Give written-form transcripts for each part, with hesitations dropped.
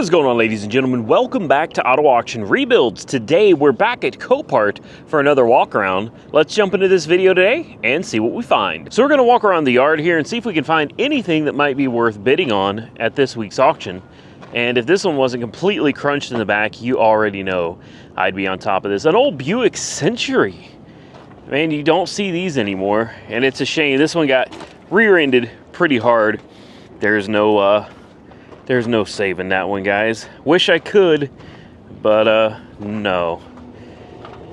What is going on, ladies and gentlemen? Welcome back to Auto Auction Rebuilds. Today we're back at Copart for another walk around. Let's jump into this video today and see what we find. So we're going to walk around the yard here and see if we can find anything that might be worth bidding on at this week's auction. And if this one wasn't completely crunched in the back, you already know I'd be on top of this. An old Buick Century. Man, you don't see these anymore, and it's a shame. This one got rear-ended pretty hard. There's no saving that one, guys. Wish I could, but no.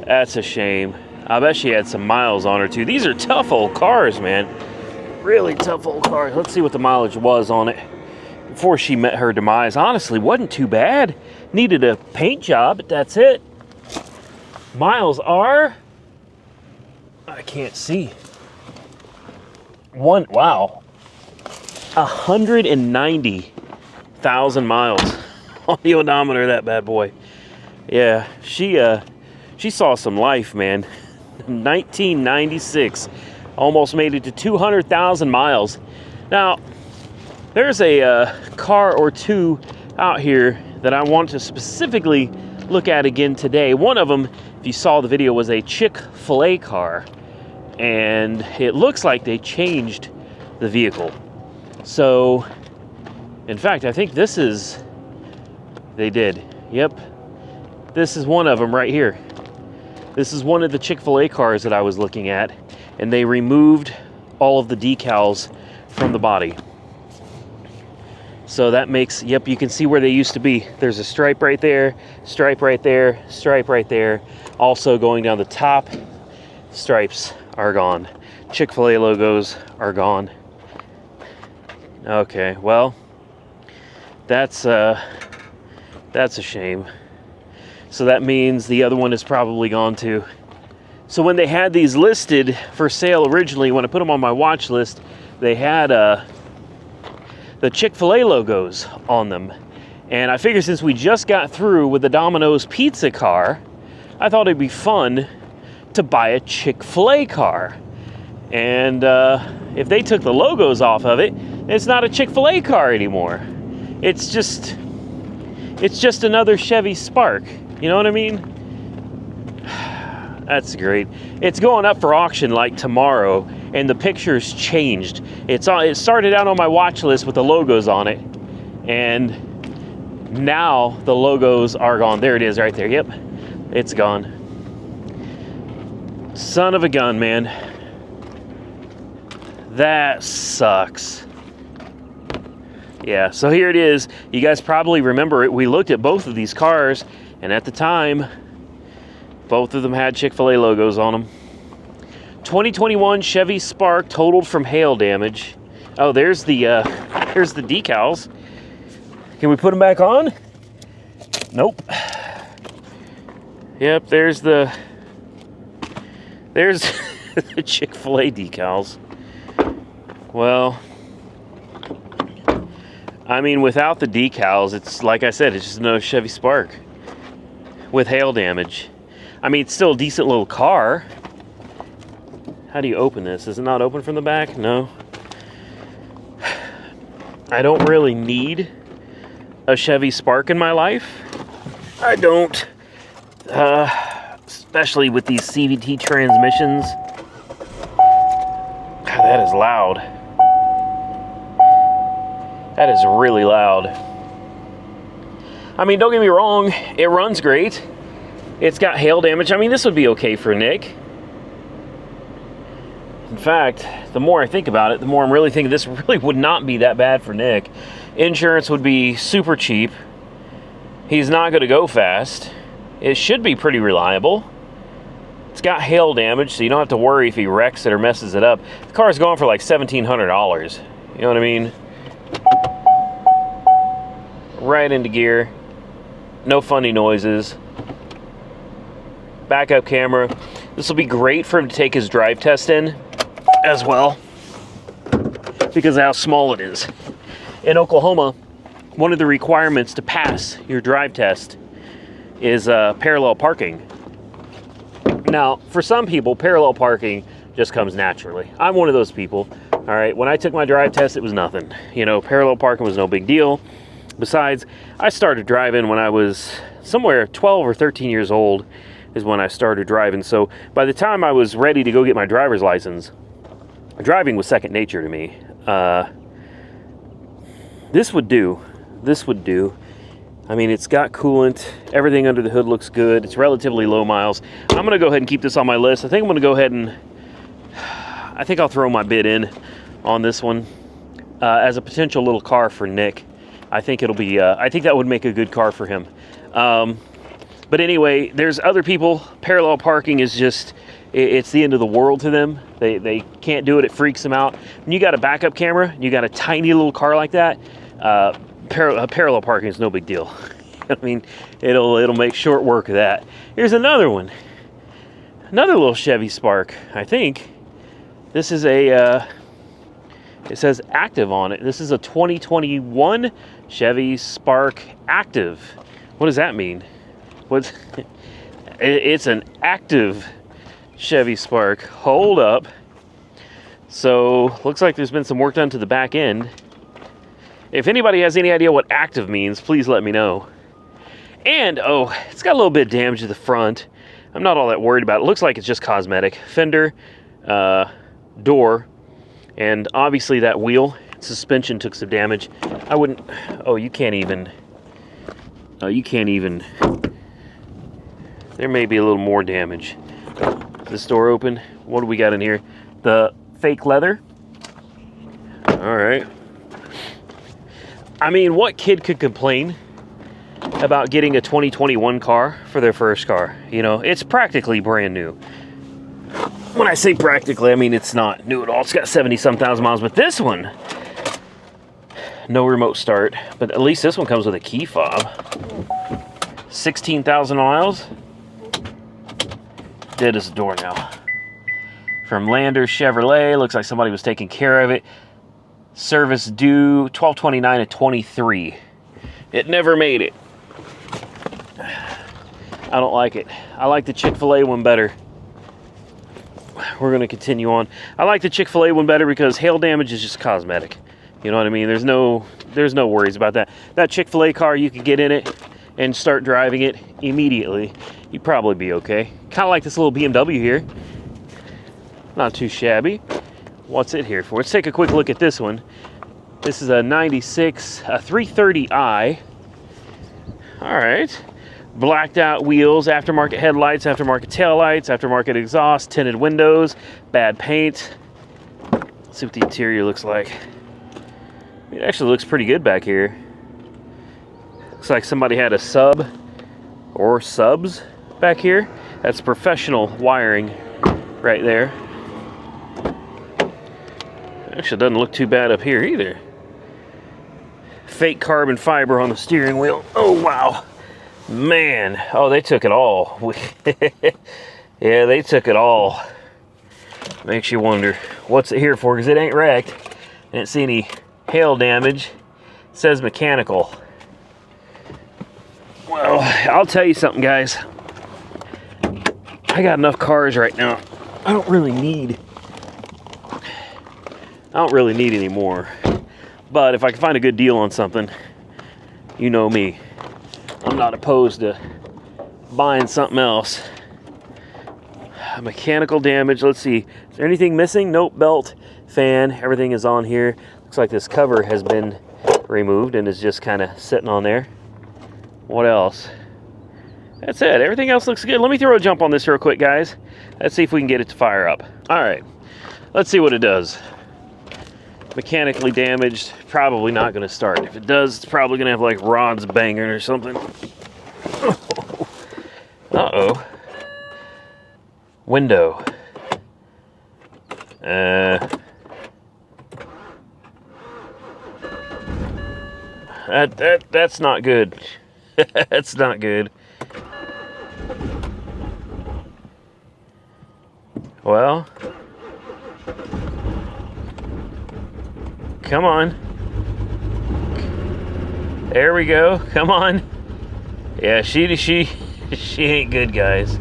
That's a shame. I bet she had some miles on her too. These are tough old cars, man. Really tough old cars. Let's see what the mileage was on it before she met her demise. Honestly, wasn't too bad. Needed a paint job, but that's it. Miles are, I can't see. Wow. 190,000 miles on the odometer, that bad boy. Yeah, she saw some life, man. 1996, almost made it to 200,000 miles. Now, there's a car or two out here that I want to specifically look at again today. One of them, if you saw the video, was a Chick-fil-A car, and it looks like they changed the vehicle. So, in fact, I think this is, they did. Yep. This is one of them right here. This is one of the Chick-fil-A cars that I was looking at, and they removed all of the decals from the body. So that makes, yep, you can see where they used to be. There's a stripe right there, stripe right there, stripe right there. Also going down the top, stripes are gone. Chick-fil-A logos are gone. Okay, well, that's a shame. So that means the other one is probably gone too. So when they had these listed for sale originally, when I put them on my watch list, they had the Chick-fil-A logos on them. And I figured since we just got through with the Domino's pizza car, I thought it'd be fun to buy a Chick-fil-A car. And if they took the logos off of it, it's not a Chick-fil-A car anymore. It's just another Chevy Spark. You know what I mean? That's great. It's going up for auction like tomorrow, and the picture's changed. It started out on my watch list with the logos on it, and now the logos are gone. There it is right there. Yep, it's gone. Son of a gun, man. That sucks. Yeah, so here it is. You guys probably remember it. We looked at both of these cars, and at the time, both of them had Chick-fil-A logos on them. 2021 Chevy Spark totaled from hail damage. Oh, there's the decals. Can we put them back on? Nope. Yep, there's the Chick-fil-A decals. Well, I mean, without the decals, it's like I said, it's just another Chevy Spark with hail damage. I mean, it's still a decent little car. How do you open this? Is it not open from the back? No. I don't really need a Chevy Spark in my life. I don't. Especially with these CVT transmissions. God, that is loud. That is really loud. I mean, don't get me wrong, it runs great. It's got hail damage. I mean, this would be okay for Nick. In fact, the more I think about it, the more I'm really thinking this really would not be that bad for Nick. Insurance would be super cheap. He's not going to go fast. It should be pretty reliable. It's got hail damage, so you don't have to worry if he wrecks it or messes it up. The car's going for like $1,700. You know what I mean? Right into gear. No funny noises. Backup camera. This will be great for him to take his drive test in as well, because of how small it is. In Oklahoma, one of the requirements to pass your drive test is parallel parking. Now, for some people, parallel parking just comes naturally. I'm one of those people. All right, when I took my drive test, it was nothing. You know, parallel parking was no big deal. Besides, I started driving when I was somewhere 12 or 13 years old is when I started driving. So by the time I was ready to go get my driver's license, driving was second nature to me. This would do. This would do. I mean, it's got coolant. Everything under the hood looks good. It's relatively low miles. I'm going to go ahead and keep this on my list. I think I'm going to go ahead and I think I'll throw my bid in on this one as a potential little car for Nick. I think it'll be, I think that would make a good car for him. But anyway, there's other people. Parallel parking is just, it's the end of the world to them. They can't do it. It freaks them out. When you got a backup camera, and you got a tiny little car like that, parallel parking is no big deal. I mean, it'll make short work of that. Here's another one. Another little Chevy Spark, I think. This is a, it says active on it. This is a 2021 Chevy Spark Active. What does that mean? It's an active Chevy Spark. Hold up. So, looks like there's been some work done to the back end. If anybody has any idea what active means, please let me know. And, oh, it's got a little bit of damage to the front. I'm not all that worried about it. It looks like it's just cosmetic. Fender, door, and obviously that wheel. Suspension took some damage. I wouldn't, oh, you can't even, there may be a little more damage. Is this door open? What do we got in here? The fake leather. All right. I mean, what kid could complain about getting a 2021 car for their first car? You know, it's practically brand new. When I say practically, I mean it's not new at all. It's got 70-some thousand miles, but this one, no remote start, but at least this one comes with a key fob. 16,000 miles. Dead as a door now. From Lander Chevrolet, looks like somebody was taking care of it. Service due 12/29 of 23. It never made it. I don't like it. I like the Chick-fil-A one better. We're going to continue on. I like the Chick-fil-A one better because hail damage is just cosmetic. You know what I mean? There's no worries about that. That Chick-fil-A car, you could get in it and start driving it immediately. You'd probably be okay. Kind of like this little BMW here. Not too shabby. What's it here for? Let's take a quick look at this one. This is a 96, a 330i. All right. Blacked out wheels, aftermarket headlights, aftermarket taillights, aftermarket exhaust, tinted windows, bad paint. Let's see what the interior looks like. It actually looks pretty good back here. Looks like somebody had a sub or subs back here. That's professional wiring right there. Actually doesn't look too bad up here either. Fake carbon fiber on the steering wheel. Oh, wow. Man. Oh, they took it all. Yeah, they took it all. Makes you wonder what's it here for, because it ain't wrecked. I didn't see any hail damage. It says mechanical. Well, I'll tell you something, guys. I got enough cars right now. I don't really need any more. But if I can find a good deal on something, you know me, I'm not opposed to buying something else. Mechanical damage, let's see. Is there anything missing? Nope, belt, fan, everything is on here. Looks like this cover has been removed and is just kind of sitting on there. What else? That's it. Everything else looks good. Let me throw a jump on this real quick, guys. Let's see if we can get it to fire up. All right, let's see what it does. Mechanically damaged, probably not going to start. If it does, it's probably going to have like rods banging or something. Uh-oh. Window. That's not good. That's not good. Well, come on. There we go. Come on. Yeah, she ain't good, guys.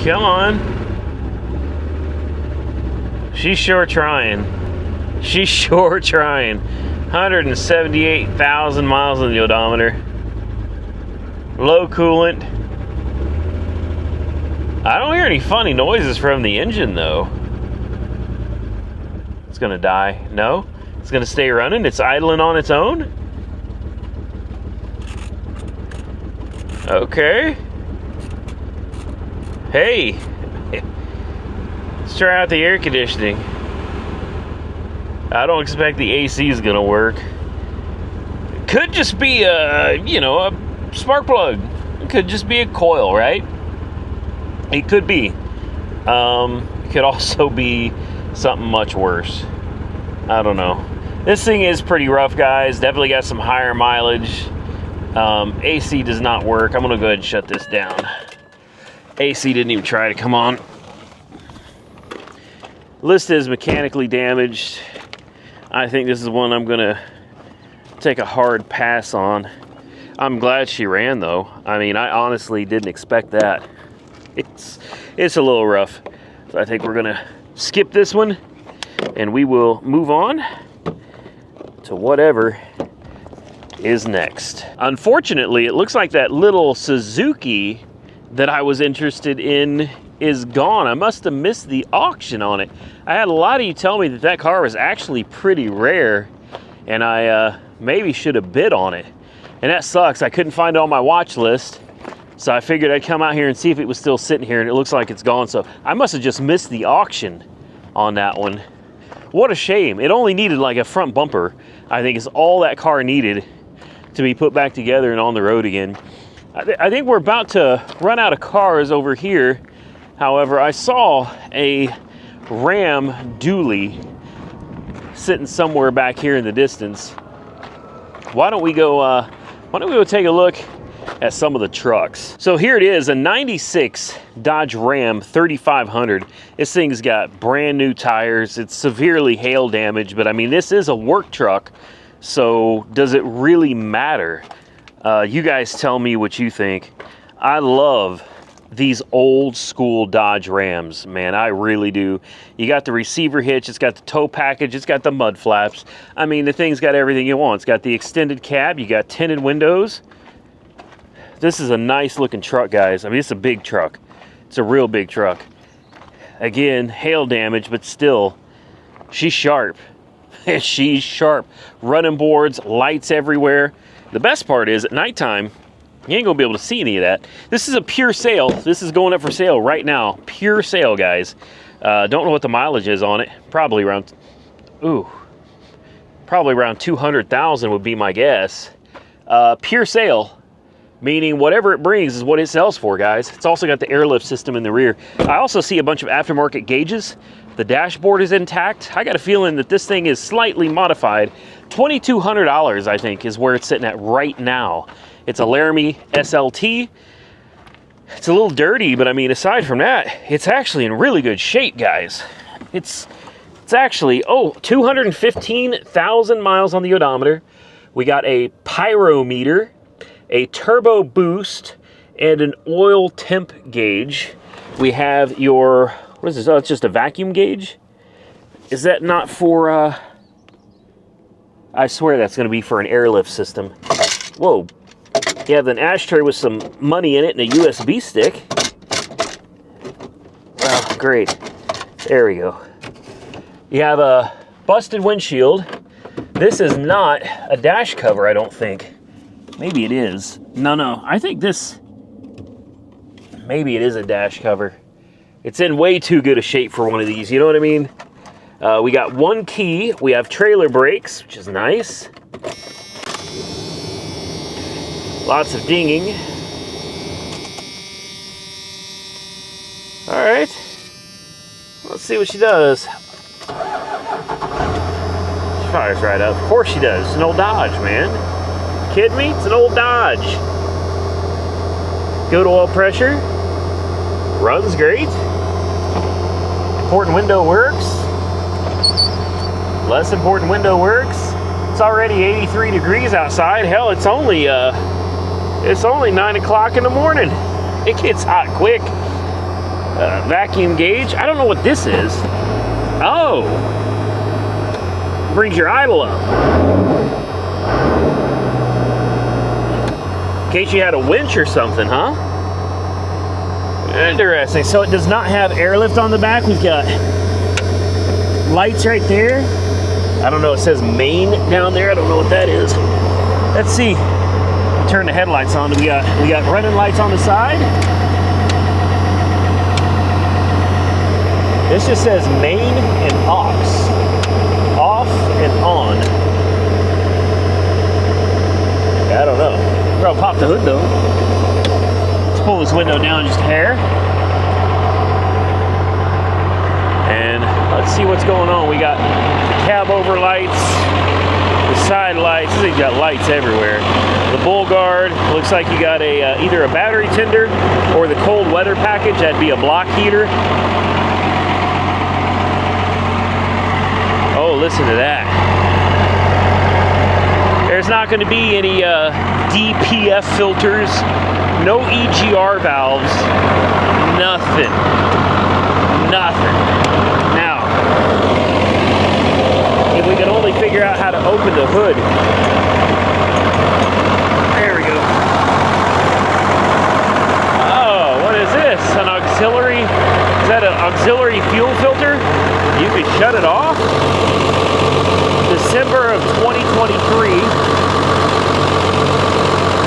Come on. She's sure trying. She's sure trying. 178,000 miles on the odometer. Low coolant. I don't hear any funny noises from the engine though. It's gonna die. No? It's gonna stay running? It's idling on its own? Okay. Hey. Let's try out the air conditioning. I don't expect the AC is gonna work. It could just be a spark plug. It could just be a coil, right? It could be. It could also be something much worse. I don't know. This thing is pretty rough, guys. Definitely got some higher mileage. AC does not work. I'm gonna go ahead and shut this down. AC didn't even try to come on. List is mechanically damaged. I think this is one I'm gonna take a hard pass on. I'm glad she ran though. I mean, I honestly didn't expect that. It's a little rough. So I think we're gonna skip this one and we will move on to whatever is next. Unfortunately, it looks like that little Suzuki that I was interested in is gone. I must have missed the auction on it. I had a lot of you tell me that that car was actually pretty rare and I maybe should have bid on it. And that sucks. I couldn't find it on my watch list. So I figured I'd come out here and see if it was still sitting here, and it looks like it's gone. So I must have just missed the auction on that one. What a shame. It only needed like a front bumper, I think is all that car needed to be put back together and on the road again. I think we're about to run out of cars over here. However, I saw a Ram dually sitting somewhere back here in the distance. Why don't we go take a look at some of the trucks. So here it is, a 96 Dodge Ram 3500. This thing's got brand new tires. It's severely hail damaged, but I mean, this is a work truck. So does it really matter? You guys tell me what you think. I love these old school Dodge Rams, man, I really do. You got the receiver hitch, it's got the tow package, it's got the mud flaps. I mean, the thing's got everything you want. It's got the extended cab, you got tinted windows. This is a nice looking truck, guys. I mean, it's a big truck. It's a real big truck. Again, hail damage, but still, she's sharp. She's sharp. Running boards, lights everywhere. The best part is at nighttime, you ain't gonna be able to see any of that. This is a pure sale. This is going up for sale right now. Pure sale, guys. Don't know what the mileage is on it. Probably around 200,000 would be my guess. Pure sale. Meaning whatever it brings is what it sells for, guys. It's also got the airlift system in the rear. I also see a bunch of aftermarket gauges. The dashboard is intact. I got a feeling that this thing is slightly modified. $2,200, I think, is where it's sitting at right now. It's a Laramie SLT. It's a little dirty, but I mean, aside from that, it's actually in really good shape, guys. It's actually, 215,000 miles on the odometer. We got a pyrometer, a turbo boost, and an oil temp gauge. We have your, what is this? Oh, it's just a vacuum gauge? Is that not for, I swear that's gonna be for an airlift system. Whoa. You have an ashtray with some money in it and a USB stick. Oh, great. There we go. You have a busted windshield. This is not a dash cover, I don't think. Maybe it is. No. I think this, maybe it is a dash cover. It's in way too good a shape for one of these, you know what I mean? We got one key. We have trailer brakes, which is nice. Lots of dinging. All right. Let's see what she does. She fires right up. Of course she does. It's an old Dodge, man. Kidding me? It's an old Dodge. Good oil pressure. Runs great. Important window works. Less important window works. It's already 83 degrees outside. Hell, it's only 9 o'clock in the morning. It gets hot quick. Vacuum gauge. I don't know what this is. Oh. brings your idle up. In case you had a winch or something, huh? Interesting. So it does not have airlift on the back. We've got lights right there. I don't know, it says main down there. I don't know what that is. Let's see. Turn the headlights on. We got running lights on the side. This just says main and aux. Off and on. I don't know. I'll pop the hood though. Let's pull this window down just a hair. And let's see what's going on. We got the cab over lights, the side lights. This thing's got lights everywhere. The bull guard, looks like you got a either a battery tender or the cold weather package. That'd be a block heater. Oh, listen to that. There's not going to be any DPF filters, no EGR valves, nothing. Now, if we could only figure out how to open the hood. There we go. Oh, what is this? An auxiliary? Is that an auxiliary fuel filter? You could shut it off. December of 2023.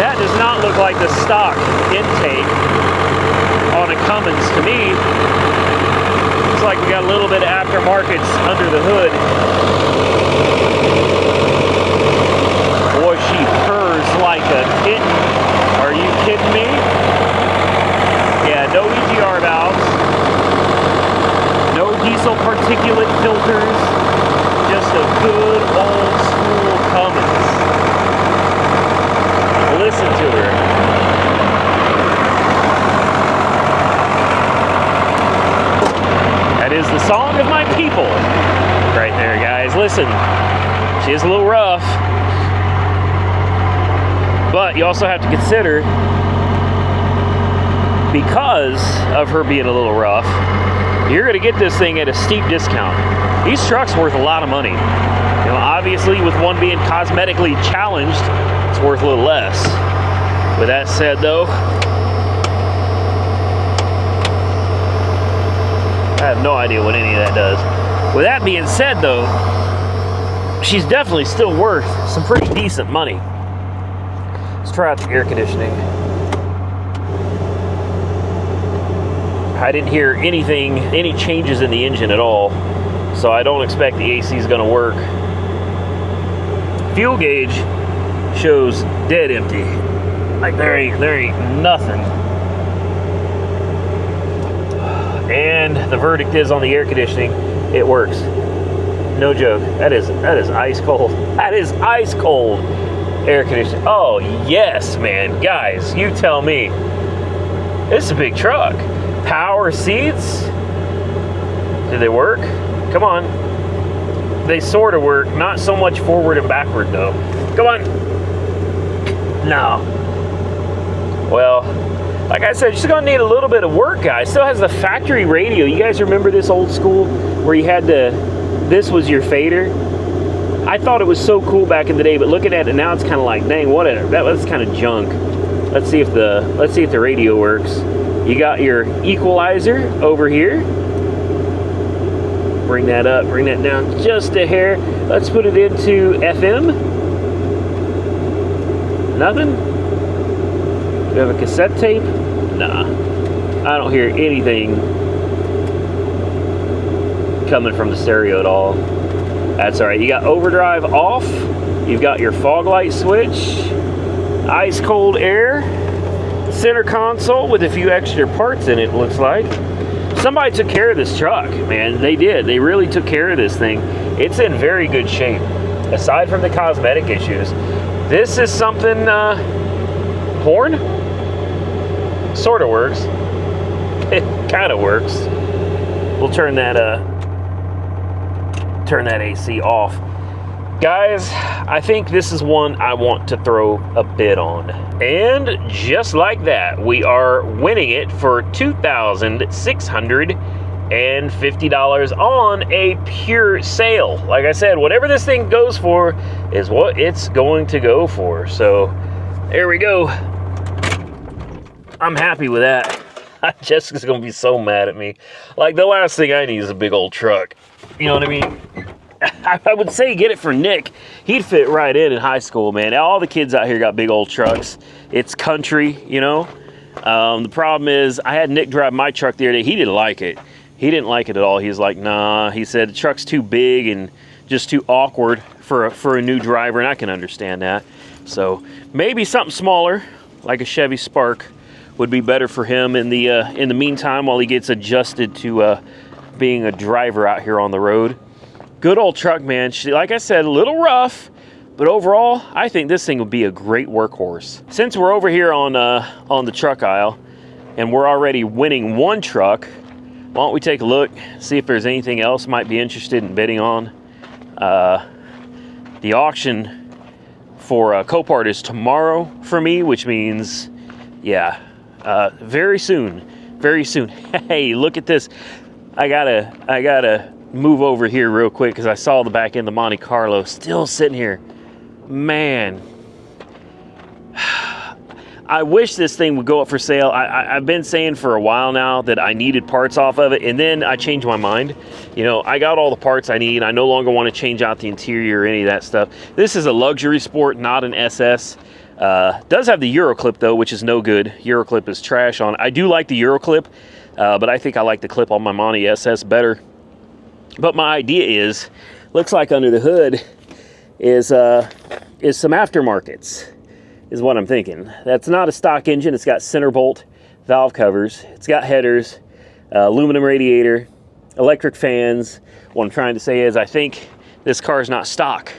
That does not look like the stock intake on a Cummins to me. Looks like we got a little bit of aftermarkets under the hood. Boy, she purrs like a kitten. Are you kidding me? Yeah, no EGR valves. No diesel particulate filters. Just a good old school Cummins. Listen to her. That is the song of my people right there, guys. Listen, she is a little rough, but you also have to consider, because of her being a little rough, you're going to get this thing at a steep discount. These trucks worth a lot of money. You know, obviously, with one being cosmetically challenged, it's worth a little less. With that said, though, I have no idea what any of that does. With that being said, though, she's definitely still worth some pretty decent money. Let's try out the air conditioning. I didn't hear anything, any changes in the engine at all, so I don't expect the AC is going to work. Fuel gauge shows dead empty. Like there ain't nothing. And the verdict is on the air conditioning, it works. No joke. That is ice cold. That is ice cold air conditioning. Oh yes, man. Guys, you tell me. This is a big truck. Power seats. Do they work? Come on. They sort of work. Not so much forward and backward though. Come on. No. Well, like I said, she's gonna need a little bit of work, guys. Still has the factory radio. You guys remember this old school where you had this was your fader? I thought it was so cool back in the day, but looking at it now, it's kind of like, dang, that's kind of junk. Let's see if the radio works. You got your equalizer over here. Bring that up, bring that down just a hair. Let's put it into FM. Nothing? Do we have a cassette tape? Nah. I don't hear anything coming from the stereo at all. That's alright. You got overdrive off. You've got your fog light switch. Ice cold air. Center console with a few extra parts in it, looks like. Somebody took care of this truck, man. They did. They really took care of this thing. It's in very good shape. Aside from the cosmetic issues. This is something, horn? Sort of works. It kind of works. We'll turn that AC off. Guys, I think this is one I want to throw a bid on. And just like that, we are winning it for $2,600. $150 on a pure sale. Like I said, whatever this thing goes for is what it's going to go for. So there we go. I'm happy with that. Jessica's gonna be so mad at me. Like, the last thing I need is a big old truck. You know what I mean? I would say get it for Nick. He'd fit right in high school, man. All the kids out here got big old trucks. It's country, you know? The problem is, I had Nick drive my truck the other day. He didn't like it. He didn't like it at all. He was like, nah. He said the truck's too big and just too awkward for a new driver, and I can understand that. So maybe something smaller, like a Chevy Spark, would be better for him in the meantime while he gets adjusted to being a driver out here on the road. Good old truck, man. Like I said, a little rough, but overall, I think this thing would be a great workhorse. Since we're over here on the truck aisle, and we're already winning one truck, why don't we take a look, see if there's anything else might be interested in bidding on. The auction for Copart is tomorrow for me, which means, yeah, very soon, very soon. Hey, look at this. I gotta move over here real quick because I saw the back end of Monte Carlo still sitting here. Man, I wish this thing would go up for sale. I've been saying for a while now that I needed parts off of it, and then I changed my mind. You know, I got all the parts I need. I no longer want to change out the interior or any of that stuff. This is a luxury sport, not an SS. Does have the Euroclip though, which is no good. Euroclip is trash on it. I do like the Euroclip, but I think I like the clip on my Monte SS better. But my idea is, looks like under the hood is some aftermarkets, is what I'm thinking. That's not a stock engine. It's got center bolt valve covers. It's got headers, aluminum radiator, electric fans. What I'm trying to say is I think this car is not stock.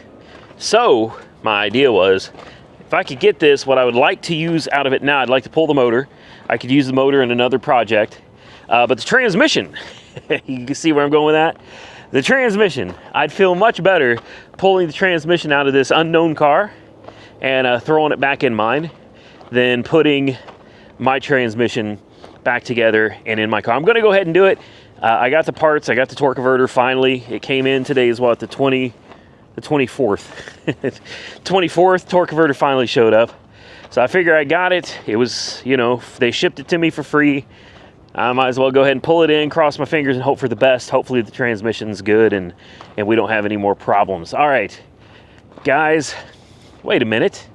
So my idea was, if I could get this, what I would like to use out of it now, I'd like to pull the motor. I could use the motor in another project. But the transmission, you can see where I'm going with that? The transmission, I'd feel much better pulling the transmission out of this unknown car and throwing it back in mine than putting my transmission back together and in my car. I'm gonna go ahead and do it. I got the parts, I got the torque converter finally. It came in, today is what, the 24th. 24th, torque converter finally showed up. So I figure I got it. It was, you know, they shipped it to me for free. I might as well go ahead and pull it in, cross my fingers, and hope for the best. Hopefully the transmission's good and we don't have any more problems. All right, guys, wait a minute.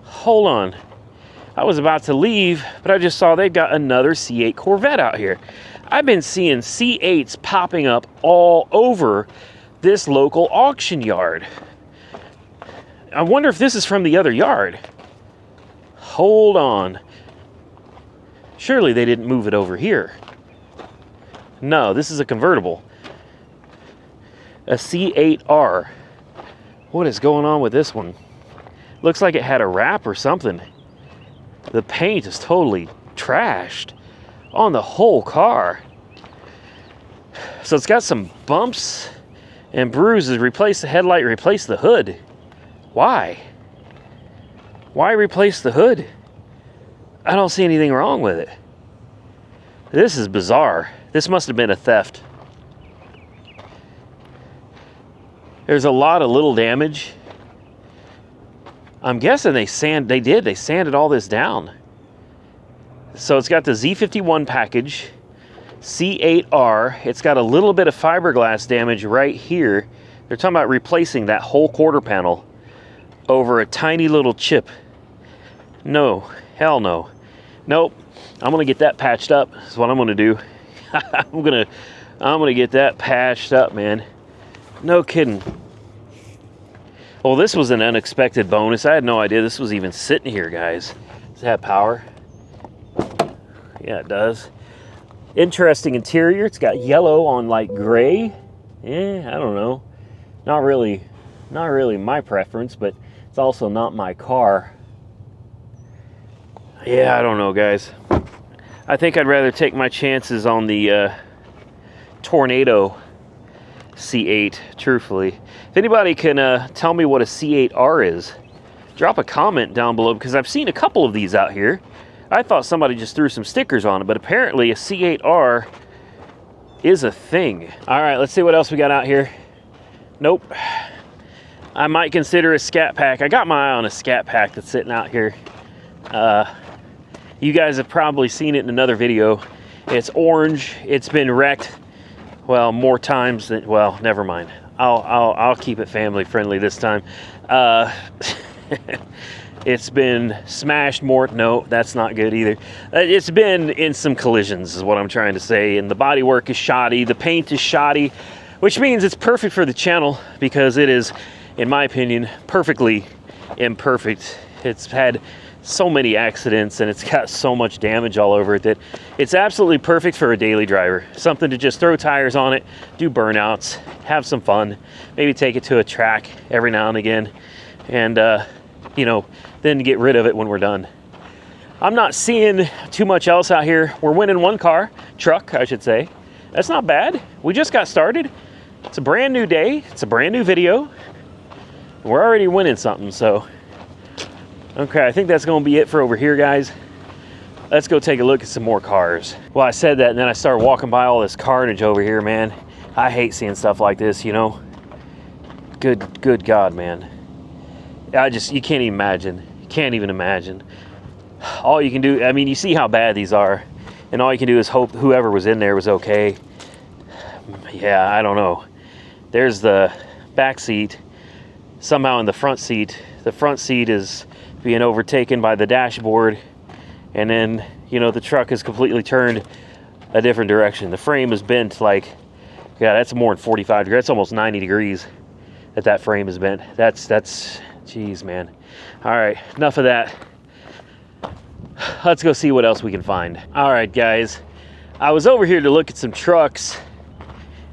Hold on. I was about to leave, but I just saw they've got another C8 Corvette out here. I've been seeing C8s popping up all over this local auction yard. I wonder if this is from the other yard. Hold on. Surely they didn't move it over here. No, this is a convertible. A C8R. What is going on with this one? Looks like it had a wrap or something. The paint is totally trashed on the whole car. So it's got some bumps and bruises. Replace the headlight, replace the hood. Why? Why replace the hood? I don't see anything wrong with it. This is bizarre. This must have been a theft. There's a lot of little damage. I'm guessing they sanded all this down. So it's got the Z51 package, C8R. It's got a little bit of fiberglass damage right here. They're talking about replacing that whole quarter panel over a tiny little chip. No, hell no. Nope, I'm gonna get that patched up, is what I'm gonna do. I'm gonna get that patched up, man. No kidding. Well, this was an unexpected bonus. I had no idea this was even sitting here, guys. Does it have power? Yeah, it does. Interesting interior. It's got yellow on like gray. I don't know. Not really my preference, but it's also not my car. Yeah, I don't know, guys. I think I'd rather take my chances on the Tornado C8, truthfully. If anybody can tell me what a C8R is, drop a comment down below, because I've seen a couple of these out here. I thought somebody just threw some stickers on it, but apparently a C8R is a thing. All right, let's see what else we got out here. Nope. I might consider a Scat Pack. I got my eye on a Scat Pack that's sitting out here. You guys have probably seen it in another video. It's orange. It's been wrecked, well, more times than, well, never mind. I'll keep it family friendly this time. It's been smashed more. No, that's not good either. It's been in some collisions is what I'm trying to say. And the bodywork is shoddy. The paint is shoddy, which means it's perfect for the channel because it is, in my opinion, perfectly imperfect. It's had so many accidents and it's got so much damage all over it that it's absolutely perfect for a daily driver. Something to just throw tires on it, do burnouts, have some fun, maybe take it to a track every now and again, and you know, then get rid of it when we're done. I'm not seeing too much else out here. We're winning one truck, I should say. That's not bad. We just got started. It's a brand new day. It's a brand new video. We're already winning something, so. Okay, I think that's gonna be it for over here, guys. Let's go take a look at some more cars. Well, I said that and then I started walking by all this carnage over here, man. I hate seeing stuff like this, you know? Good God, man. You can't even imagine. You can't even imagine. All you can do, I mean, you see how bad these are, and all you can do is hope whoever was in there was okay. Yeah, I don't know. There's the back seat. Somehow in the front seat is being overtaken by the dashboard, and then, you know, the truck is completely turned a different direction. The frame is bent like, yeah, that's more than 45 degrees. That's almost 90 degrees that frame is bent. That's, jeez, man. All right, enough of that. Let's go see what else we can find. All right, guys. I was over here to look at some trucks.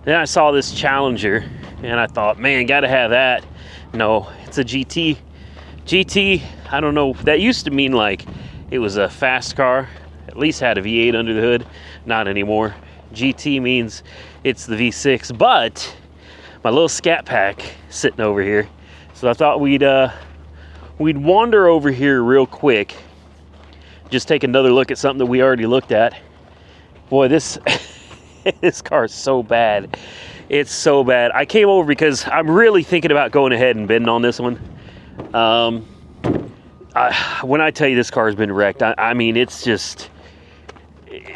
Then I saw this Challenger, and I thought, man, gotta have that. No, it's a GT. GT, I don't know. That used to mean like it was a fast car. At least had a V8 under the hood. Not anymore. GT means it's the V6. But my little Scat Pack sitting over here. So I thought we'd wander over here real quick. Just take another look at something that we already looked at. Boy, this this car is so bad. It's so bad. I came over because I'm really thinking about going ahead and bidding on this one. When I tell you this car has been wrecked, I mean, it's just,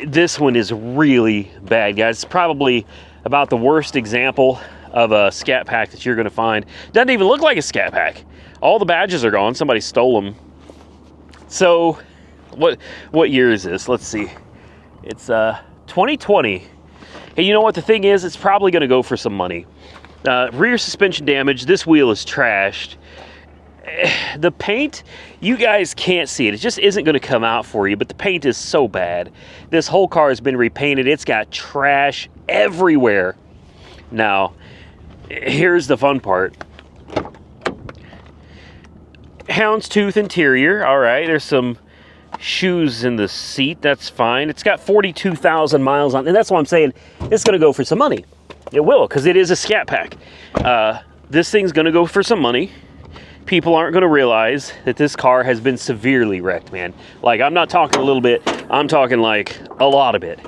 this one is really bad, guys. It's probably about the worst example of a Scat Pack that you're going to find. Doesn't even look like a Scat Pack. All the badges are gone. Somebody stole them. So, what year is this? Let's see. It's 2020. Hey, you know what the thing is? It's probably going to go for some money. Rear suspension damage. This wheel is trashed. The paint, you guys can't see it. It just isn't going to come out for you, but the paint is so bad. This whole car has been repainted. It's got trash everywhere. Now, here's the fun part. Houndstooth interior. All right, there's some shoes in the seat. That's fine. It's got 42,000 miles on, and that's why I'm saying it's going to go for some money. It will, because it is a Scat Pack. This thing's going to go for some money. People aren't going to realize that this car has been severely wrecked, man. Like, I'm not talking a little bit. I'm talking like a lot of it.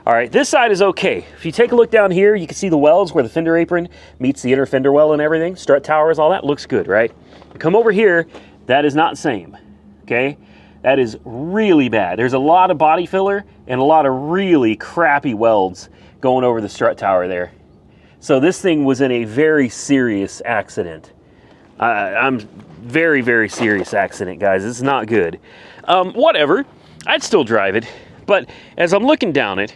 All right, this side is okay. If you take a look down here, you can see the welds where the fender apron meets the inner fender well and everything. Strut towers, all that looks good, right? Come over here, that is not the same, okay? That is really bad. There's a lot of body filler and a lot of really crappy welds going over the strut tower there. So this thing was in a very serious accident. I'm very, very serious accident, guys. It's not good. Whatever. I'd still drive it. But as I'm looking down it,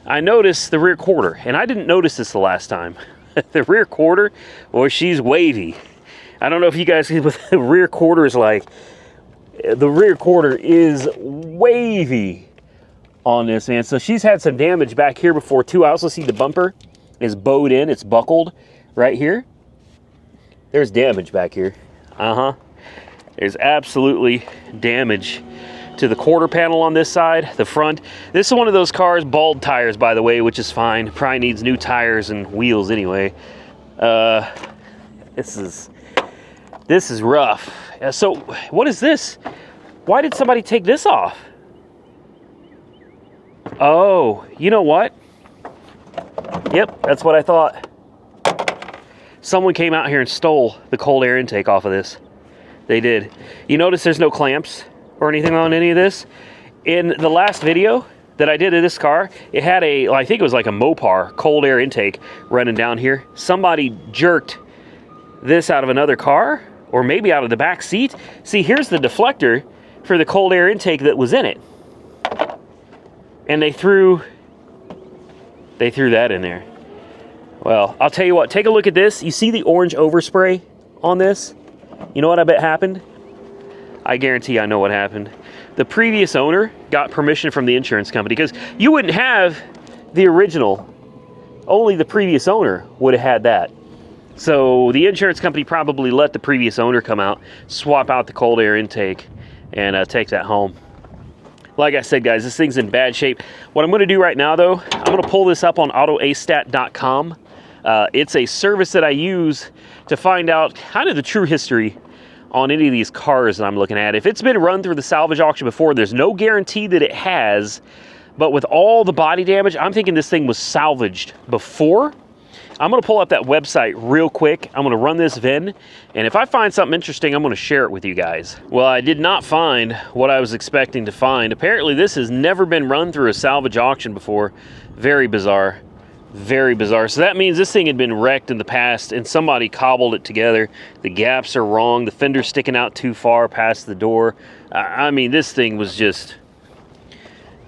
I noticed the rear quarter. And I didn't notice this the last time. The rear quarter, boy, she's wavy. I don't know if you guys see what the rear quarter is like. The rear quarter is wavy on this, man. So she's had some damage back here before, too. I also see the bumper is bowed in. It's buckled right here. There's damage back here. There's absolutely damage to the quarter panel on this side, the front. This is one of those cars, bald tires, by the way, which is fine. Probably needs new tires and wheels anyway. This is rough. So what is this? Why did somebody take this off? Oh, you know what? Yep, that's what I thought. Someone came out here and stole the cold air intake off of this. They did. You notice there's no clamps or anything on any of this? In the last video that I did of this car, it had a, I think it was like a Mopar cold air intake running down here. Somebody jerked this out of another car, or maybe out of the back seat. See, here's the deflector for the cold air intake that was in it. And they threw that in there. Well, I'll tell you what, take a look at this. You see the orange overspray on this? You know what I bet happened? I guarantee I know what happened. The previous owner got permission from the insurance company, because you wouldn't have the original. Only the previous owner would have had that. So the insurance company probably let the previous owner come out, swap out the cold air intake, and take that home. Like I said, guys, this thing's in bad shape. What I'm going to do right now, though, I'm going to pull this up on autoastat.com. It's a service that I use to find out kind of the true history on any of these cars that I'm looking at. If it's been run through the salvage auction before, there's no guarantee that it has. But with all the body damage, I'm thinking this thing was salvaged before. I'm going to pull up that website real quick. I'm going to run this VIN, and if I find something interesting, I'm going to share it with you guys. Well, I did not find what I was expecting to find. Apparently, this has never been run through a salvage auction before. Very bizarre. Very bizarre. So that means this thing had been wrecked in the past, and somebody cobbled it together. The gaps are wrong. The fender's sticking out too far past the door. I mean, this thing was just...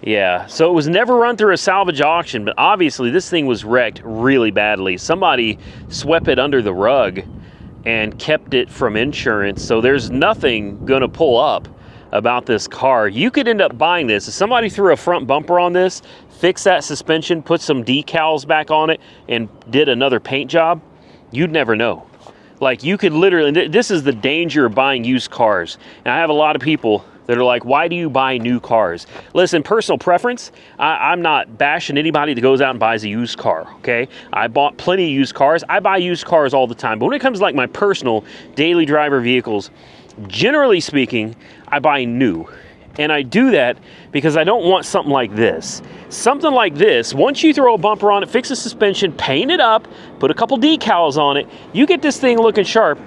Yeah, so it was never run through a salvage auction, but obviously this thing was wrecked really badly. Somebody swept it under the rug and kept it from insurance, so there's nothing going to pull up about this car. You could end up buying this. If somebody threw a front bumper on this, fixed that suspension, put some decals back on it, and did another paint job, you'd never know. Like, you could literally, this is the danger of buying used cars. And I have a lot of people that are like, why do you buy new cars? Listen, personal preference, I'm not bashing anybody that goes out and buys a used car, okay? I bought plenty of used cars. I buy used cars all the time. But when it comes to like my personal daily driver vehicles, generally speaking, I buy new. And I do that because I don't want something like this. Something like this, once you throw a bumper on it, fix the suspension, paint it up, put a couple decals on it, you get this thing looking sharp.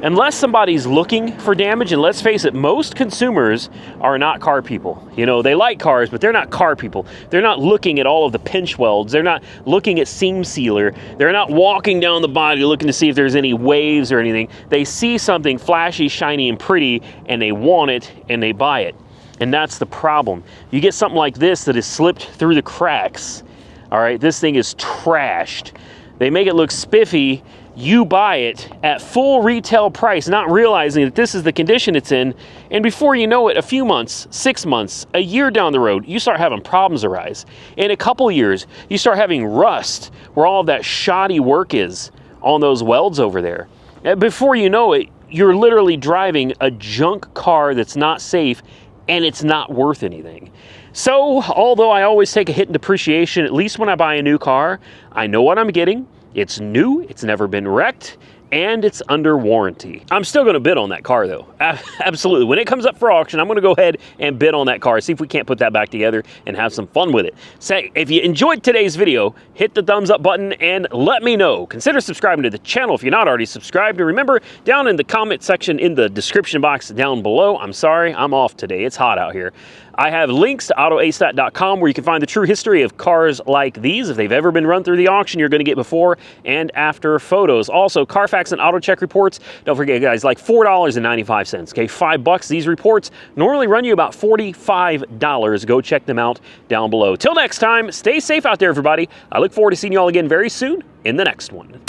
Unless somebody's looking for damage, and let's face it, most consumers are not car people. You know, they like cars, but they're not car people. They're not looking at all of the pinch welds. They're not looking at seam sealer. They're not walking down the body looking to see if there's any waves or anything. They see something flashy, shiny, and pretty, and they want it, and they buy it. And that's the problem. You get something like this that has slipped through the cracks. All right, this thing is trashed. They make it look spiffy. You buy it at full retail price, not realizing that this is the condition it's in. And before you know it, a few months, 6 months, a year down the road, you start having problems arise. In a couple years, you start having rust where all of that shoddy work is on those welds over there. And before you know it, you're literally driving a junk car that's not safe, and it's not worth anything. So, although I always take a hit in depreciation, at least when I buy a new car, I know what I'm getting. It's new, it's never been wrecked, and it's under warranty. I'm still gonna bid on that car though. Absolutely. When it comes up for auction, I'm gonna go ahead and bid on that car, see if we can't put that back together and have some fun with it. Say, if you enjoyed today's video, hit the thumbs up button and let me know. Consider subscribing to the channel if you're not already subscribed. And remember, down in the comment section in the description box down below, I'm sorry, I'm off today. It's hot out here. I have links to autoastat.com where you can find the true history of cars like these. If they've ever been run through the auction, you're going to get before and after photos. Also, Carfax and auto check reports. Don't forget, guys, like $4.95. Okay, $5. These reports normally run you about $45. Go check them out down below. Till next time, stay safe out there, everybody. I look forward to seeing you all again very soon in the next one.